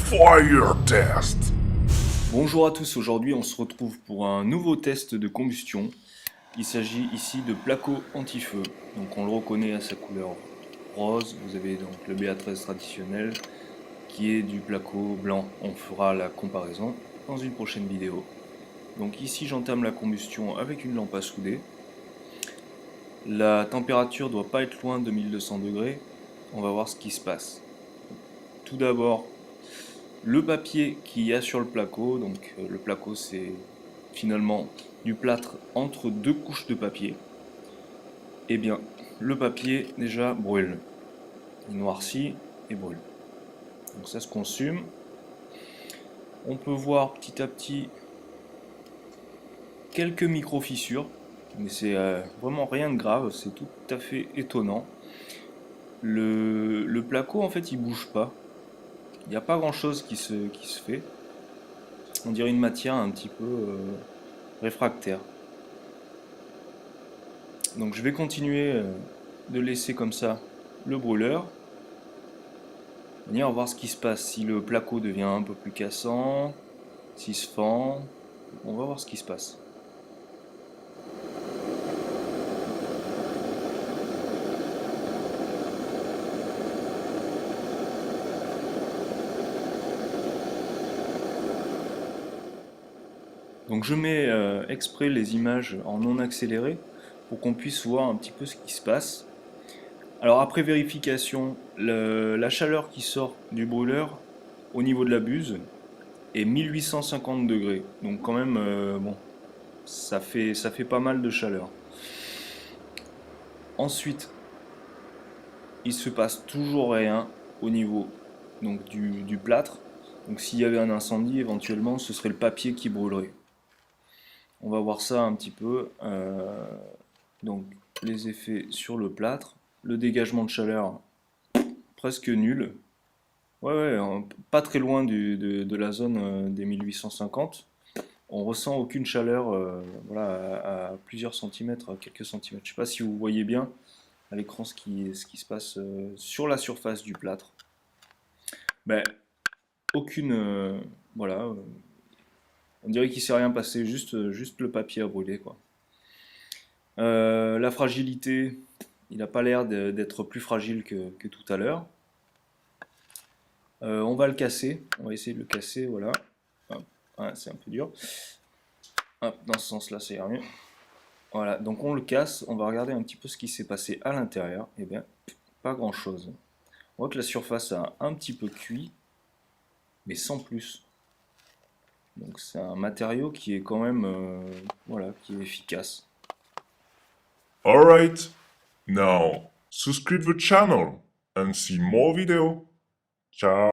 Fire test. Bonjour à tous, aujourd'hui on se retrouve pour un nouveau test de combustion. Il s'agit ici de placo anti-feu. Donc on le reconnaît à sa couleur rose. Vous avez donc le BA13 traditionnel qui est du placo blanc. On fera la comparaison dans une prochaine vidéo. Donc ici j'entame la combustion avec une lampe à souder. La température doit pas être loin de 1200 degrés. On va voir ce qui se passe. Tout d'abord, le papier qu'il y a sur le placo, donc le placo c'est finalement du plâtre entre deux couches de papier. Et bien, le papier déjà brûle. Il noircit et brûle. Donc ça se consume. On peut voir petit à petit quelques micro-fissures, mais c'est vraiment rien de grave, c'est tout à fait étonnant. Le placo en fait il bouge pas. Il n'y a pas grand chose qui se fait. On dirait une matière un petit peu réfractaire. Donc je vais continuer de laisser comme ça le brûleur. On va voir ce qui se passe, si le placo devient un peu plus cassant, s'il se fend. On va voir ce qui se passe. Donc je mets exprès les images en non accéléré pour qu'on puisse voir un petit peu ce qui se passe. Alors après vérification, la chaleur qui sort du brûleur au niveau de la buse est 1850 degrés. Donc quand même, bon, ça fait pas mal de chaleur. Ensuite, il se passe toujours rien au niveau donc, du plâtre. Donc s'il y avait un incendie, éventuellement, ce serait le papier qui brûlerait. On va voir ça un petit peu. Donc les effets sur le plâtre. Le dégagement de chaleur, presque nul. Ouais, ouais, pas très loin de la zone des 1850. On ressent aucune chaleur voilà, à plusieurs centimètres, à quelques centimètres. Je ne sais pas si vous voyez bien à l'écran ce qui se passe sur la surface du plâtre. Ben, aucune. Voilà. On dirait qu'il ne s'est rien passé, juste le papier à brûler, quoi. La fragilité, il n'a pas l'air d'être plus fragile que tout à l'heure. On va le casser. On va essayer de le casser, voilà. Ouais, c'est un peu dur. Hop, dans ce sens-là, ça ira mieux. Voilà, donc on le casse, on va regarder un petit peu ce qui s'est passé à l'intérieur. Eh bien, pas grand-chose. On voit que la surface a un petit peu cuit, mais sans plus. Donc c'est un matériau qui est quand même, voilà, qui est efficace. Alright. Now, subscribe the channel and see more video. Ciao.